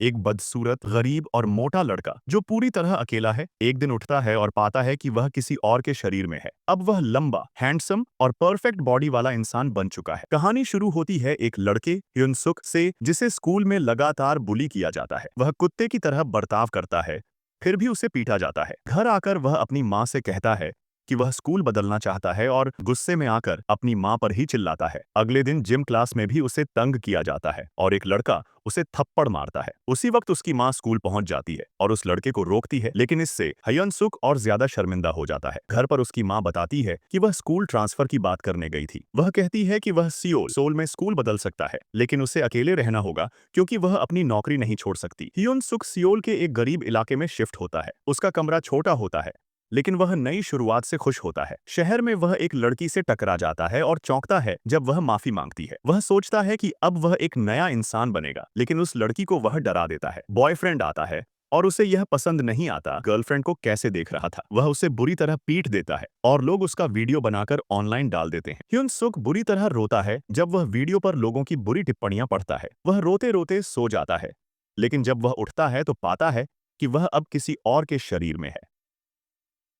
एक बदसूरत, गरीब और मोटा लड़का जो पूरी तरह अकेला है, एक दिन उठता है और पाता है कि वह किसी और के शरीर में है। अब वह लंबा, हैंडसम और परफेक्ट बॉडी वाला इंसान बन चुका है। कहानी शुरू होती है एक लड़के ह्युन-सुक से, जिसे स्कूल में लगातार बुली किया जाता है। वह कुत्ते की तरह बर्ताव करता है, फिर भी उसे पीटा जाता है। घर आकर वह अपनी माँ से कहता है कि वह स्कूल बदलना चाहता है और गुस्से में आकर अपनी माँ पर ही चिल्लाता है। अगले दिन जिम क्लास में भी उसे तंग किया जाता है और एक लड़का उसे थप्पड़ मारता है। उसी वक्त उसकी माँ स्कूल पहुंच जाती है और उस लड़के को रोकती है, लेकिन इससे ह्युन सुक और ज्यादा शर्मिंदा हो जाता है। घर पर उसकी माँ बताती है कि वह स्कूल ट्रांसफर की बात करने गई थी। वह कहती है कि वह सोल में स्कूल बदल सकता है, लेकिन उसे अकेले रहना होगा क्योंकि वह अपनी नौकरी नहीं छोड़ सकती। ह्युन सुक सियोल के एक गरीब इलाके में शिफ्ट होता है। उसका कमरा छोटा होता है, लेकिन वह नई शुरुआत से खुश होता है। शहर में वह एक लड़की से टकरा जाता है और चौंकता है जब वह माफी मांगती है। वह सोचता है कि अब वह एक नया इंसान बनेगा, लेकिन उस लड़की को वह डरा देता है। बॉयफ्रेंड आता है और उसे यह पसंद नहीं आता गर्लफ्रेंड को कैसे देख रहा था। वह उसे बुरी तरह पीट देता है और लोग उसका वीडियो बनाकर ऑनलाइन डाल देते हैं। ह्युन सुक बुरी तरह रोता है जब वह वीडियो पर लोगों की बुरी टिप्पणियां पढ़ता है। वह रोते रोते सो जाता है, लेकिन जब वह उठता है तो पाता है कि वह अब किसी और के शरीर में है।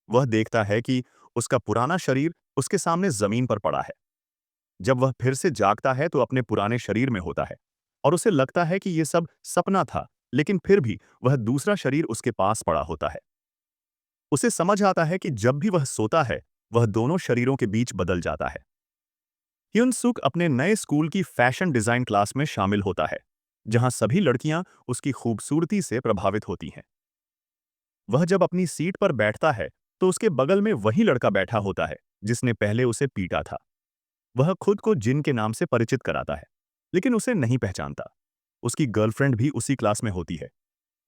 वह देखता है कि उसका पुराना शरीर उसके सामने जमीन पर पड़ा है। जब वह फिर से जागता है तो अपने पुराने शरीर में होता है और उसे लगता है कि यह सब सपना था, लेकिन फिर भी वह दूसरा शरीर उसके पास पड़ा होता है। उसे समझ आता है कि जब भी वह सोता है, वह दोनों शरीरों के बीच बदल जाता है। ह्युन सुक अपने नए स्कूल की फैशन डिजाइन क्लास में शामिल होता है, जहां सभी लड़कियां उसकी खूबसूरती से प्रभावित होती हैं। वह जब अपनी सीट पर बैठता है तो उसके बगल में वही लड़का बैठा होता है जिसने पहले उसे पीटा था। वह खुद को जिन के नाम से परिचित कराता है, लेकिन उसे नहीं पहचानता। उसकी गर्लफ्रेंड भी उसी क्लास में होती है।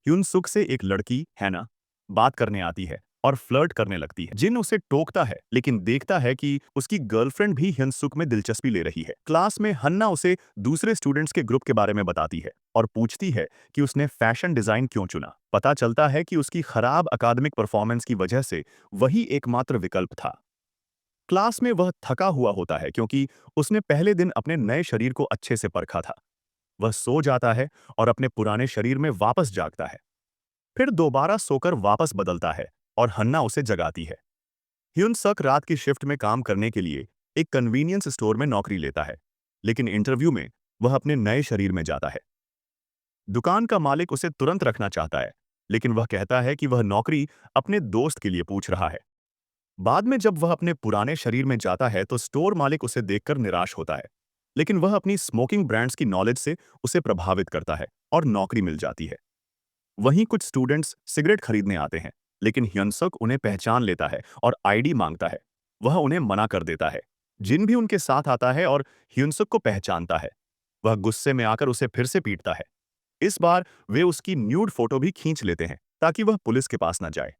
ह्युन सुक से एक लड़की हैना बात करने आती है और फ्लर्ट करने लगती है। जिन उसे टोकता है, लेकिन देखता है कि उसकी गर्लफ्रेंड भी ह्युन सुक में दिलचस्पी ले रही है। क्लास में हन्ना उसे दूसरे स्टूडेंट्स के ग्रुप के बारे में बताती है और पूछती है कि उसने फैशन डिजाइन क्यों चुना। पता चलता है कि उसकी खराब अकादमिक परफॉर्मेंस की वजह से वही एकमात्र विकल्प था। क्लास में वह थका हुआ होता है क्योंकि उसने पहले दिन अपने नए शरीर को अच्छे से परखा था। वह सो जाता है और अपने पुराने शरीर में वापस जागता है, फिर दोबारा सोकर वापस बदलता है और हन्ना उसे जगाती है। ह्युन सक रात की शिफ्ट में काम करने के लिए एक कन्वीनियंस स्टोर में नौकरी लेता है, लेकिन इंटरव्यू में वह अपने नए शरीर में जाता है। दुकान का मालिक उसे तुरंत रखना चाहता है, लेकिन वह कहता है कि वह नौकरी अपने दोस्त के लिए पूछ रहा है। बाद में जब वह अपने पुराने शरीर में जाता है तो स्टोर मालिक उसे देखकर निराश होता है, लेकिन वह अपनी स्मोकिंग ब्रांड्स की नॉलेज से उसे प्रभावित करता है और नौकरी मिल जाती है। वहीं कुछ स्टूडेंट्स सिगरेट खरीदने आते हैं, लेकिन ह्युनसक उन्हें पहचान लेता है और आईडी मांगता है। वह उन्हें मना कर देता है। जिन भी उनके साथ आता है और ह्युनसक को पहचानता है, वह गुस्से में आकर उसे फिर से पीटता है। इस बार वे उसकी न्यूड फोटो भी खींच लेते हैं ताकि वह पुलिस के पास न जाए।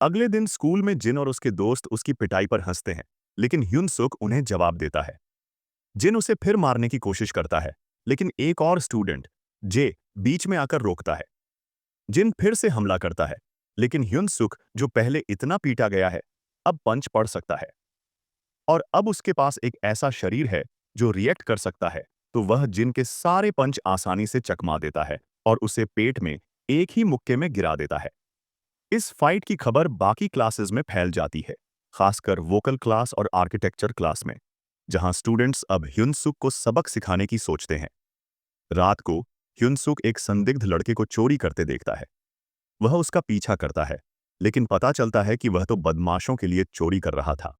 अगले दिन स्कूल में जिन और उसके दोस्त उसकी पिटाई पर हंसते हैं, लेकिन ह्युनसुक उन्हें जवाब देता है। जिन उसे फिर मारने की कोशिश करता है, लेकिन एक और स्टूडेंट जे बीच में आकर रोकता है। जिन फिर से हमला करता है, लेकिन ह्युनसुक जो पहले इतना पीटा गया है, अब पंच पड़ सकता है और अब उसके पास एक ऐसा शरीर है जो रिएक्ट कर सकता है, तो वह जिन के सारे पंच आसानी से चकमा देता है और उसे पेट में एक ही मुक्के में गिरा देता है। इस फाइट की खबर बाकी क्लासेस में फैल जाती है, खासकर वोकल क्लास और आर्किटेक्चर क्लास में, जहां स्टूडेंट्स अब ह्युनसुक को सबक सिखाने की सोचते हैं। रात को ह्युनसुक एक संदिग्ध लड़के को चोरी करते देखता है। वह उसका पीछा करता है, लेकिन पता चलता है कि वह तो बदमाशों के लिए चोरी कर रहा था।